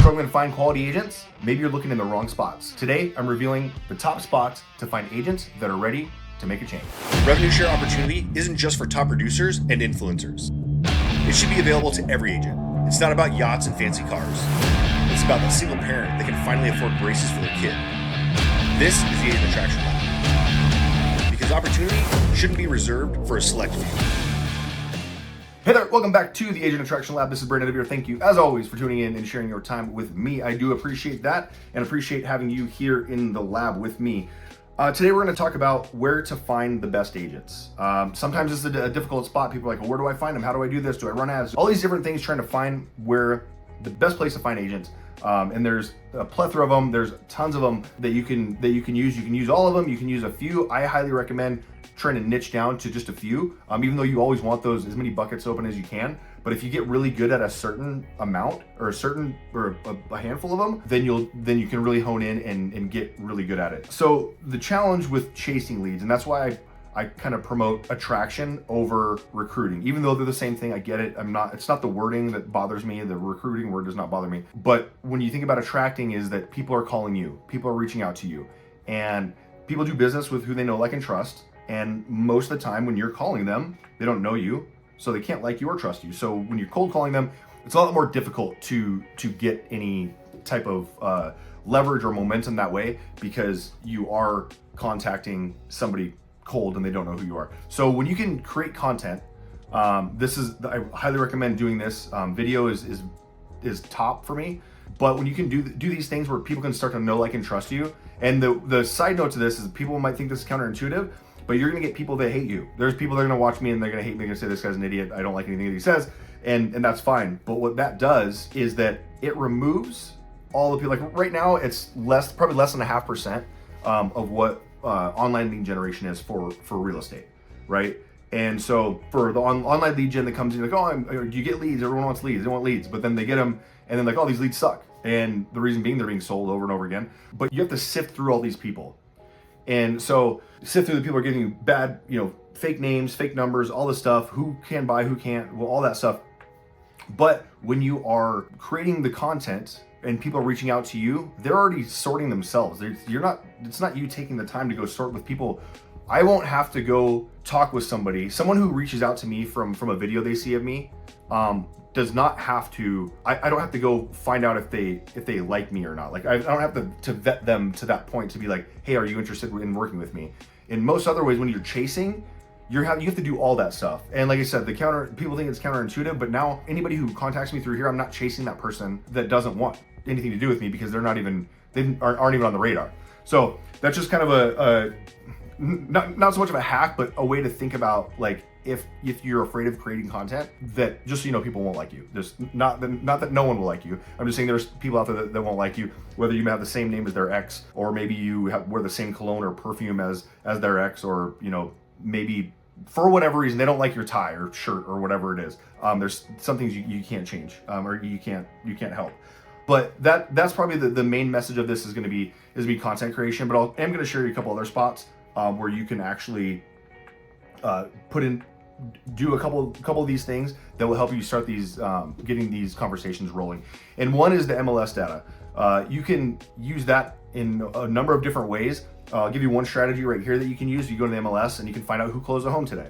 struggling to find quality agents? Maybe you're looking in the wrong spots. Today, I'm revealing the top spots to find agents that are ready to make a change. Revenue share opportunity isn't just for top producers and influencers. It should be available to every agent. It's not about yachts and fancy cars. It's about that single parent that can finally afford braces for their kid. This is the Agent Attraction Lab. Because opportunity shouldn't be reserved for a select few. Hey there, welcome back to the Agent Attraction Lab. This is Brandon DeVere. Thank you, as always, for tuning in and sharing your time with me. I do appreciate that and appreciate having you here in the lab with me. Today, we're going to talk about where to find the best agents. Sometimes it's a difficult spot. People are like, well, where do I find them? How do I do this? Do I run ads? All these different things trying to find where the best place to find agents. And there's a plethora of them. There's tons of them that you can use. You can use all of them. You can use a few. I highly recommend trying to niche down to just a few, even though you always want those as many buckets open as you can. But if you get really good at a certain amount or a handful of them, then you can really hone in and get really good at it. So the challenge with chasing leads, and that's why I kind of promote attraction over recruiting, even though they're the same thing. I get it. It's not the wording that bothers me. The recruiting word does not bother me. But when you think about attracting, is that people are calling you, people are reaching out to you, and people do business with who they know, like, and trust. And most of the time when you're calling them, they don't know you, so they can't like you or trust you. So when you're cold calling them, it's a lot more difficult to get any type of leverage or momentum that way, because you are contacting somebody cold and they don't know who you are. So when you can create content, I highly recommend doing this. Video is top for me. But when you can do these things where people can start to know, like, and trust you, and the side note to this is people might think this is counterintuitive, but you're gonna get people that hate you. There's people that are gonna watch me and they're gonna hate me, they're gonna say this guy's an idiot, I don't like anything that he says, and that's fine. But what that does is that it removes all the people. Like right now, it's probably less than 0.5% of what online lead generation is for real estate, right? And so for the online lead gen that comes in, like, do you get leads? Everyone wants leads, they want leads, but then they get them and then like, oh, these leads suck. And the reason being they're being sold over and over again. But you have to sift through all these people. And so sift through the people who are giving you bad, fake names, fake numbers, all this stuff, who can buy, who can't, well, all that stuff. But when you are creating the content and people are reaching out to you, they're already sorting themselves. It's not you taking the time to go sort with people. I won't have to go talk with someone who reaches out to me from a video they see of me, does not have to, I don't have to go find out if they like me or not. Like I don't have to vet them to that point to be like, hey, are you interested in working with me? In most other ways, when you're chasing, you have to do all that stuff. And like I said, people think it's counterintuitive, but now anybody who contacts me through here, I'm not chasing that person that doesn't want anything to do with me, because they aren't even on the radar. So that's just kind of not so much of a hack, but a way to think about, like, if you're afraid of creating content, that just so you know, people won't like you. There's not that no one will like you. I'm just saying there's people out there that won't like you, whether you may have the same name as their ex, or maybe you wear the same cologne or perfume as their ex, or maybe for whatever reason they don't like your tie or shirt or whatever it is. There's some things you can't change, or you can't help. But that's probably the main message of this is going to be content creation. But I'm going to share you a couple other spots where you can actually do a couple of these things that will help you start getting these conversations rolling. And one is the MLS data. You can use that in a number of different ways. I'll give you one strategy right here that you can use. You go to the MLS and you can find out who closed a home today.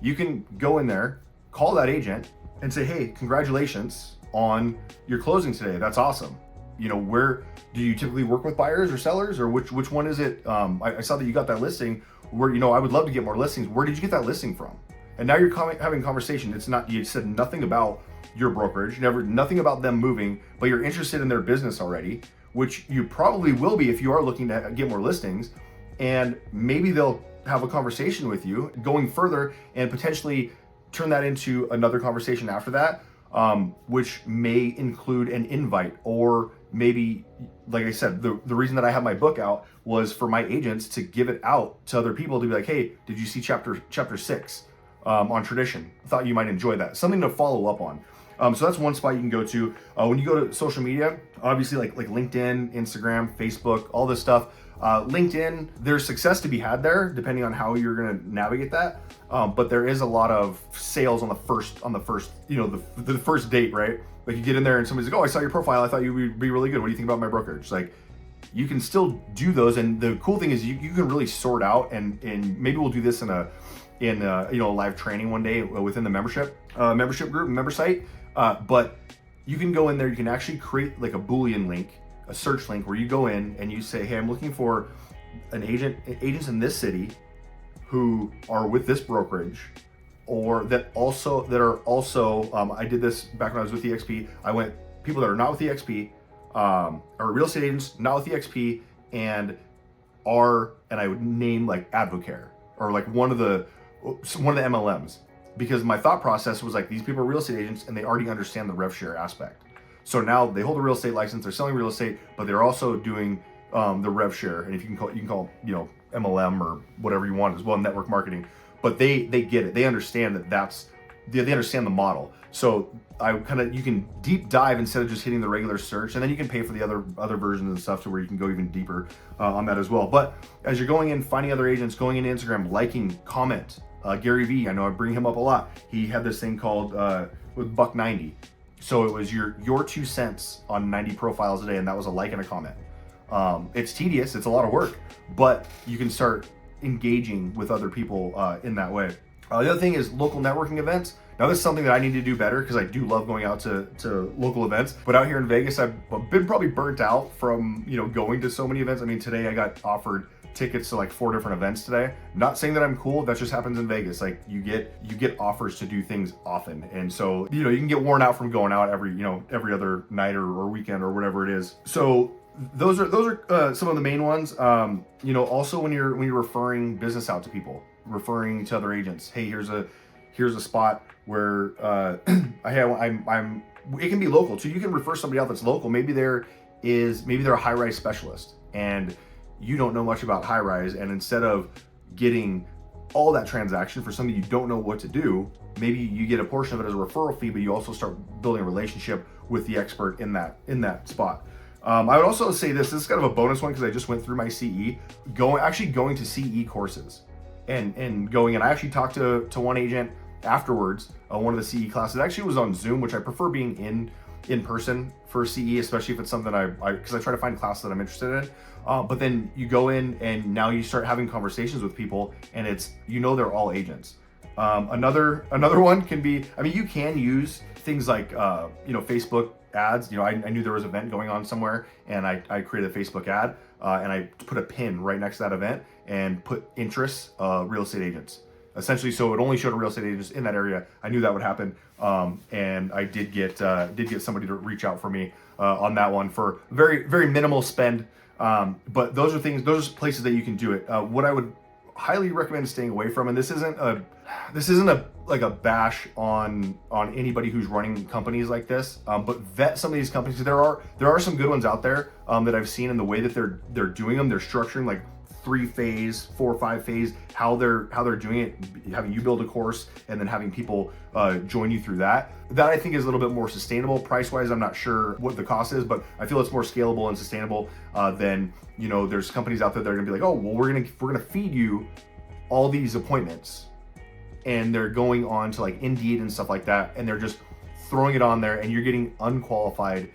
You can go in there, call that agent, and say, hey, congratulations on your closing today. That's awesome. Where do you typically work with buyers or sellers, or which one is it? I saw that you got that listing where, I would love to get more listings. Where did you get that listing from? And now you're having a conversation. It's not, you said nothing about your brokerage, nothing about them moving, but you're interested in their business already, which you probably will be if you are looking to get more listings. And maybe they'll have a conversation with you going further and potentially turn that into another conversation after that, which may include an invite, or maybe, like I said, the reason that I have my book out was for my agents to give it out to other people to be like, hey, did you see chapter 6 on tradition? Thought you might enjoy that. Something to follow up on. So that's one spot you can go to. When you go to social media, obviously like LinkedIn, Instagram, Facebook, all this stuff. LinkedIn, there's success to be had there depending on how you're going to navigate that. But there is a lot of sales on the first, the first date, right? Like you get in there and somebody's like, oh, I saw your profile. I thought you would be really good. What do you think about my brokerage? Like you can still do those. And the cool thing is you can really sort out and maybe we'll do this in a live training one day within the membership group, member site. But you can go in there, you can actually create like a Boolean link, a search link where you go in and you say, hey, I'm looking for agents in this city who are with this brokerage or that are also, I did this back when I was with EXP. I went people that are not with EXP, are real estate agents, not with EXP, and I would name like Advocare or like one of the MLMs, because my thought process was like, these people are real estate agents and they already understand the rev share aspect. So now they hold a real estate license, they're selling real estate, but they're also doing the rev share. And if you can call MLM or whatever you want as well, network marketing, but they get it. They understand they understand the model. So you can deep dive instead of just hitting the regular search, and then you can pay for the other versions and stuff to where you can go even deeper on that as well. But as you're going in, finding other agents, going into Instagram, liking, comment. Gary Vee, I know I bring him up a lot. He had this thing called with $1.90. So it was your 2 cents on 90 profiles a day, and that was a like and a comment. It's tedious, it's a lot of work, but you can start engaging with other people in that way. The other thing is local networking events. Now this is something that I need to do better because I do love going out to local events, but out here in Vegas, I've been probably burnt out from going to so many events. I mean, today I got offered tickets to like 4 different events today. Not saying that I'm cool, that just happens in Vegas. Like you get offers to do things often, and so you can get worn out from going out every other night or weekend or whatever it is. So those are some of the main ones. Also when you're referring business out to people, referring to other agents. Hey, here's a spot where it can be local too. You can refer somebody out that's local. Maybe they're a high-rise specialist and you don't know much about high-rise, and instead of getting all that transaction for something you don't know what to do, maybe you get a portion of it as a referral fee, but you also start building a relationship with the expert in that spot. I would also say this is kind of a bonus one because I just went through my CE, going to CE courses and I actually talked to one agent afterwards, one of the CE classes. It actually was on Zoom, which I prefer being in person for CE, especially if it's something because I try to find classes that I'm interested in. But then you go in and now you start having conversations with people, and they're all agents. Another one can be, you can use things like Facebook ads. I knew there was an event going on somewhere, and I created a Facebook ad and I put a pin right next to that event and put interests real estate agents. Essentially, so it only showed real estate agents in that area. I knew that would happen, and I did get somebody to reach out for me on that one for very, very minimal spend. But those are places that you can do it. What I would highly recommend staying away from, and this isn't a bash on anybody who's running companies like this, but vet some of these companies. There are some good ones out there that I've seen in the way that they're doing them. They're structuring like 3-phase, 4 or 5-phase, how they're doing it, having you build a course and then having people join you through that. That I think is a little bit more sustainable. Price-wise, I'm not sure what the cost is, but I feel it's more scalable and sustainable than, there's companies out there that are gonna be like, oh, well, we're gonna feed you all these appointments, and they're going on to like Indeed and stuff like that, and they're just throwing it on there, and you're getting unqualified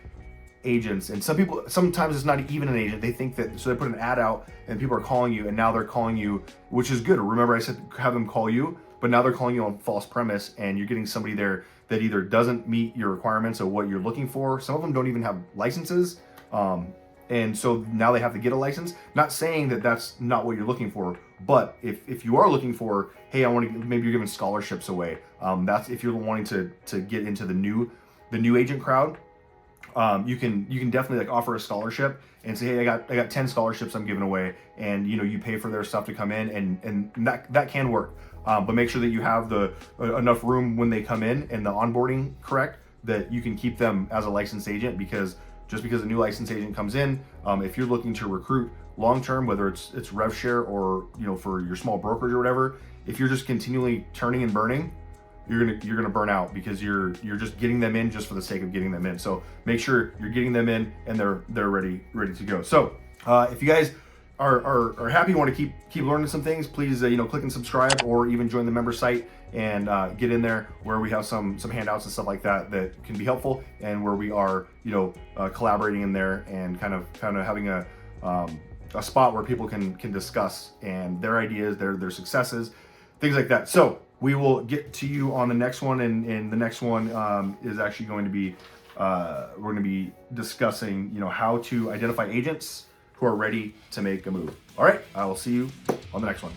agents. And sometimes it's not even an agent. They think that, so they put an ad out and people are calling you, and now they're calling you, which is good. Remember I said have them call you, but now they're calling you on false premise, and you're getting somebody there that either doesn't meet your requirements of what you're looking for. Some of them don't even have licenses. And so now they have to get a license. Not saying that that's not what you're looking for, but if you are looking for, hey, maybe you're giving scholarships away. That's if you're wanting to get into the new agent crowd. You can definitely like offer a scholarship and say, hey, I got 10 scholarships I'm giving away, and you pay for their stuff to come in, and that can work. But make sure that you have enough room when they come in and the onboarding correct, that you can keep them as a licensed agent, because just because a new licensed agent comes in, if you're looking to recruit long-term, whether it's rev share or for your small brokerage or whatever, if you're just continually turning and burning, you're gonna burn out, because you're just getting them in just for the sake of getting them in. So make sure you're getting them in and they're ready to go. So if you guys are happy, want to keep learning some things, please click and subscribe, or even join the member site and get in there, where we have some handouts and stuff like that that can be helpful, and where we are collaborating in there, and kind of having a spot where people can discuss and their ideas, their successes, things like that. So we will get to you on the next one, and the next one is actually going to be we're going to be discussing how to identify agents who are ready to make a move. All right, I will see you on the next one.